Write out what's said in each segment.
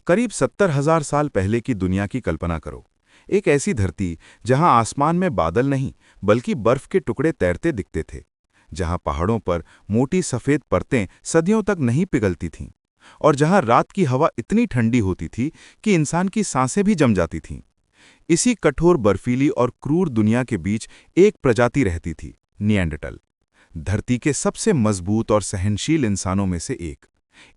करीब 70,000 साल पहले की दुनिया की कल्पना करो। एक ऐसी धरती जहां आसमान में बादल नहीं बल्कि बर्फ के टुकड़े तैरते दिखते थे, जहां पहाड़ों पर मोटी सफेद परतें सदियों तक नहीं पिघलती थीं, और जहां रात की हवा इतनी ठंडी होती थी कि इंसान की सांसें भी जम जाती थीं। इसी कठोर बर्फीली और क्रूर दुनिया के बीच एक प्रजाति रहती थी, निएंडरटल। धरती के सबसे मजबूत और सहनशील इंसानों में से एक।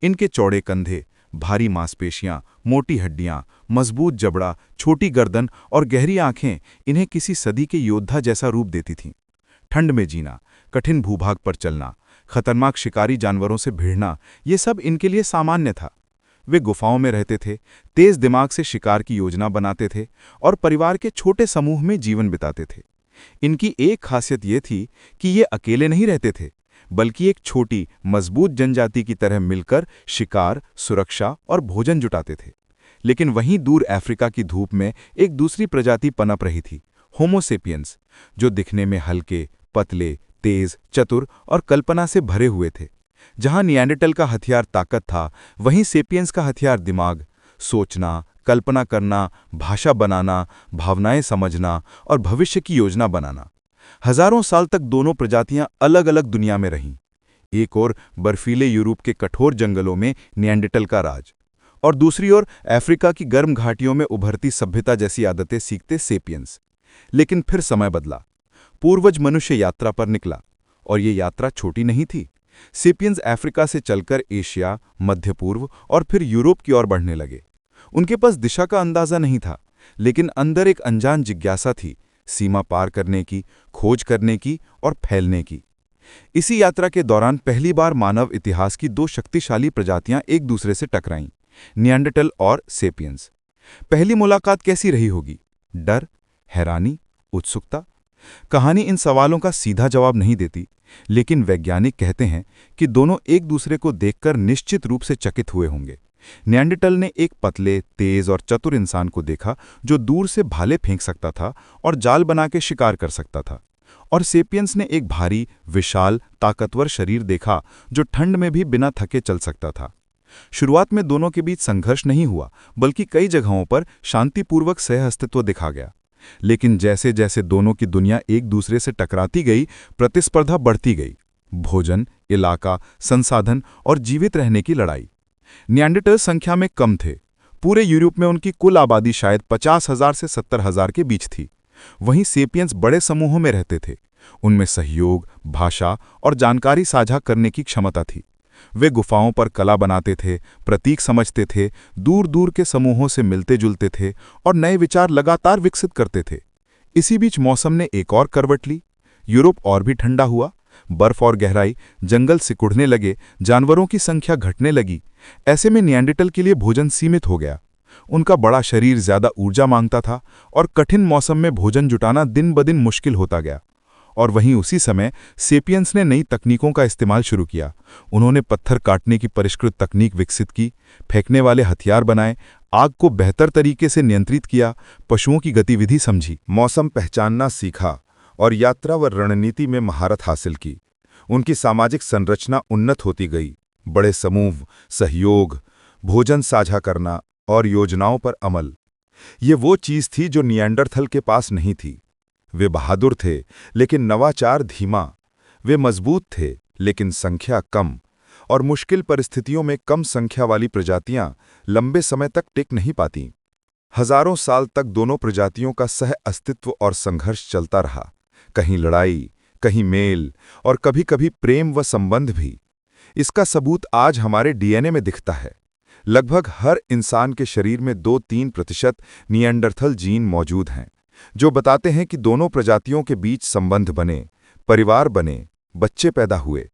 इनके चौड़े कंधे, भारी मांसपेशियां, मोटी हड्डियां, मजबूत जबड़ा, छोटी गर्दन और गहरी आंखें इन्हें किसी सदी के योद्धा जैसा रूप देती थीं। ठंड में जीना, कठिन भूभाग पर चलना, खतरनाक शिकारी जानवरों से भिड़ना, ये सब इनके लिए सामान्य था। वे गुफाओं में रहते थे, तेज दिमाग से शिकार की योजना बनाते थे और परिवार के छोटे समूह में जीवन बिताते थे। इनकी एक खासियत ये थी कि ये अकेले नहीं रहते थे, बल्कि एक छोटी, मजबूत जनजाति की तरह मिलकर शिकार, सुरक्षा और भोजन जुटाते थे। लेकिन वहीं दूर अफ्रीका की धूप में एक दूसरी प्रजाति पनप रही थी, होमो सेपियंस, जो दिखने में हल्के, पतले, तेज, चतुर और कल्पना से भरे हुए थे। जहां निएंडरटल का हथियार ताकत था, वहीं सेपियंस का हथियार दिमाग, सोचना, कल्पना करना, भाषा बनाना, भावनाएं समझना और भविष्य की योजना बनाना। हजारों साल तक दोनों प्रजातियां अलग अलग दुनिया में रहीं। एक ओर बर्फीले यूरोप के कठोर जंगलों में निएंडरटल का राज, और दूसरी ओर अफ्रीका की गर्म घाटियों में उभरती सभ्यता जैसी आदतें सीखते सेपियंस। लेकिन फिर समय बदला। पूर्वज मनुष्य यात्रा पर निकला, और ये यात्रा छोटी नहीं थी। सेपियंस अफ्रीका से चलकर एशिया, मध्य पूर्व और फिर यूरोप की ओर बढ़ने लगे। उनके पास दिशा का अंदाजा नहीं था, लेकिन अंदर एक अनजान जिज्ञासा थी, सीमा पार करने की, खोज करने की और फैलने की। इसी यात्रा के दौरान पहली बार मानव इतिहास की दो शक्तिशाली प्रजातियां एक दूसरे से टकराईं, निएंडरटल और सेपियंस। पहली मुलाकात कैसी रही होगी? डर, हैरानी, उत्सुकता? कहानी इन सवालों का सीधा जवाब नहीं देती, लेकिन वैज्ञानिक कहते हैं कि दोनों एक दूसरे को देखकर निश्चित रूप से चकित हुए होंगे। निएंडरटल ने एक पतले, तेज और चतुर इंसान को देखा जो दूर से भाले फेंक सकता था और जाल बना के शिकार कर सकता था, और सेपियंस ने एक भारी, विशाल, ताकतवर शरीर देखा जो ठंड में भी बिना थके चल सकता था। शुरुआत में दोनों के बीच संघर्ष नहीं हुआ, बल्कि कई जगहों पर शांतिपूर्वक सहअस्तित्व दिखा गया। लेकिन जैसे जैसे दोनों की दुनिया एक दूसरे से टकराती गई, प्रतिस्पर्धा बढ़ती गई। भोजन, इलाका, संसाधन और जीवित रहने की लड़ाई। निएंडरटल संख्या में कम थे। पूरे यूरोप में उनकी कुल आबादी शायद 50,000 से 70,000 के बीच थी। वहीं सेपियंस बड़े समूहों में रहते थे। उनमें सहयोग, भाषा और जानकारी साझा करने की क्षमता थी। वे गुफाओं पर कला बनाते थे, प्रतीक समझते थे, दूर दूर के समूहों से मिलते जुलते थे और नए विचार लगातार विकसित करते थे। इसी बीच मौसम ने एक और करवट ली। यूरोप और भी ठंडा हुआ। बर्फ और गहराई, जंगल सिकुड़ने लगे, जानवरों की संख्या घटने लगी। ऐसे में निएंडरटल के लिए भोजन सीमित हो गया। उनका बड़ा शरीर ज्यादा ऊर्जा मांगता था और कठिन मौसम में भोजन जुटाना दिन ब दिन मुश्किल होता गया। और वहीं उसी समय सेपियंस ने नई तकनीकों का इस्तेमाल शुरू किया। उन्होंने पत्थर काटने की परिष्कृत तकनीक विकसित की, फेंकने वाले हथियार बनाए, आग को बेहतर तरीके से नियंत्रित किया, पशुओं की गतिविधि समझी, मौसम पहचानना सीखा और यात्रा व रणनीति में महारत हासिल की। उनकी सामाजिक संरचना उन्नत होती गई। बड़े समूह, सहयोग, भोजन साझा करना और योजनाओं पर अमल। ये वो चीज थी जो निएंडरथल के पास नहीं थी। वे बहादुर थे, लेकिन नवाचार धीमा। वे मजबूत थे, लेकिन संख्या कम, और मुश्किल परिस्थितियों में कम संख्या वाली प्रजातियां लंबे समय तक टिक नहीं पातीं। हजारों साल तक दोनों प्रजातियों का सह अस्तित्व और संघर्ष चलता रहा। कहीं लड़ाई, कहीं मेल और कभी-कभी प्रेम व संबंध भी। इसका सबूत आज हमारे डीएनए में दिखता है। लगभग हर इंसान के शरीर में 2-3% निएंडरथल जीन मौजूद हैं, जो बताते हैं कि दोनों प्रजातियों के बीच संबंध बने, परिवार बने, बच्चे पैदा हुए।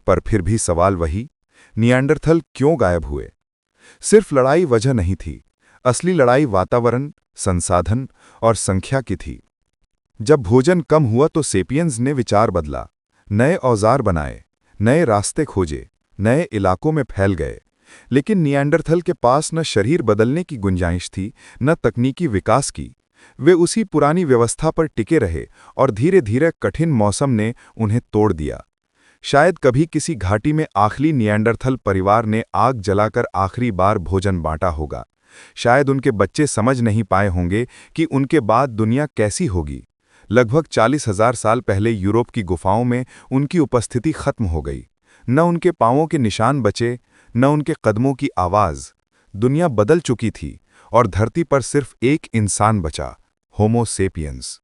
पर फिर भी सवाल वही, निएंडरथल क्यों गायब हुए? सिर्फ लड़ाई वजह नहीं थी। असली लड़ाई वातावरण, संसाधन और संख्या की थी। जब भोजन कम हुआ तो सेपियंस ने विचार बदला। नए औजार बनाए, नए रास्ते खोजे, नए इलाकों में फैल गए। लेकिन निएंडरथल के पास न शरीर बदलने की गुंजाइश थी, न तकनीकी विकास की। वे उसी पुरानी व्यवस्था पर टिके रहे और धीरे धीरे कठिन मौसम ने उन्हें तोड़ दिया। शायद कभी किसी घाटी में आखिरी निएंडरथल परिवार ने आग जलाकर आखिरी बार भोजन बांटा होगा, शायद उनके बच्चे समझ नहीं पाए होंगे कि उनके बाद दुनिया कैसी होगी। लगभग 40,000 साल पहले यूरोप की गुफाओं में उनकी उपस्थिति खत्म हो गई। न उनके पांवों के निशान बचे, न उनके कदमों की आवाज। दुनिया बदल चुकी थी और धरती पर सिर्फ एक इंसान बचा, होमो सेपियंस।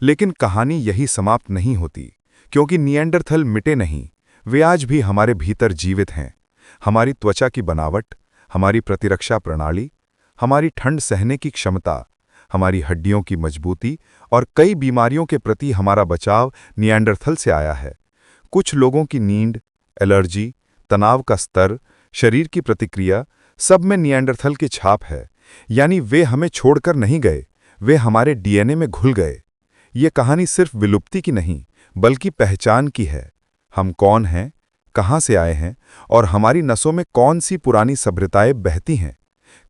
लेकिन कहानी यही समाप्त नहीं होती, क्योंकि निएंडरथल मिटे नहीं। वे आज भी हमारे भीतर जीवित हैं। हमारी त्वचा की बनावट, हमारी प्रतिरक्षा प्रणाली, हमारी ठंड सहने की क्षमता, हमारी हड्डियों की मजबूती और कई बीमारियों के प्रति हमारा बचाव निएंडरथल से आया है। कुछ लोगों की नींद, एलर्जी, तनाव का स्तर, शरीर की प्रतिक्रिया, सब में निएंडरथल की छाप है। यानी वे हमें छोड़कर नहीं गए, वे हमारे डीएनए में घुल गए। ये कहानी सिर्फ विलुप्ति की नहीं, बल्कि पहचान की है। हम कौन हैं, कहाँ से आए हैं और हमारी नसों में कौन सी पुरानी सभ्यताएं बहती हैं।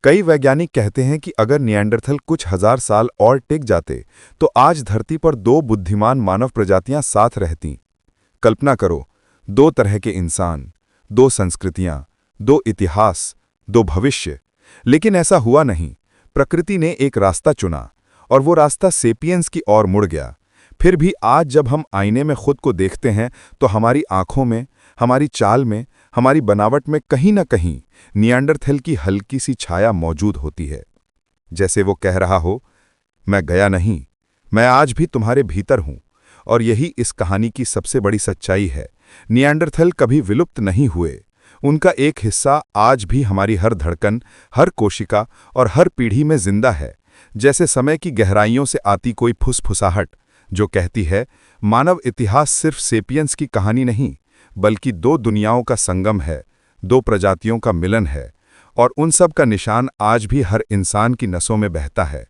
कई वैज्ञानिक कहते हैं कि अगर निएंडरथल कुछ हजार साल और टिक जाते तो आज धरती पर दो बुद्धिमान मानव प्रजातियां साथ रहतीं। कल्पना करो, दो तरह के इंसान, दो संस्कृतियां, दो इतिहास, दो भविष्य। लेकिन ऐसा हुआ नहीं। प्रकृति ने एक रास्ता चुना और वो रास्ता सेपियंस की ओर मुड़ गया। फिर भी आज जब हम आईने में खुद को देखते हैं तो हमारी आंखों में, हमारी चाल में, हमारी बनावट में कहीं न कहीं निएंडरथल की हल्की सी छाया मौजूद होती है। जैसे वो कह रहा हो, मैं गया नहीं, मैं आज भी तुम्हारे भीतर हूं। और यही इस कहानी की सबसे बड़ी सच्चाई है। निएंडरथल कभी विलुप्त नहीं हुए। उनका एक हिस्सा आज भी हमारी हर धड़कन, हर कोशिका और हर पीढ़ी में जिंदा है। जैसे समय की गहराइयों से आती कोई फुसफुसाहट जो कहती है, मानव इतिहास सिर्फ सेपियंस की कहानी नहीं, बल्कि दो दुनियाओं का संगम है, दो प्रजातियों का मिलन है। और उन सब का निशान आज भी हर इंसान की नसों में बहता है।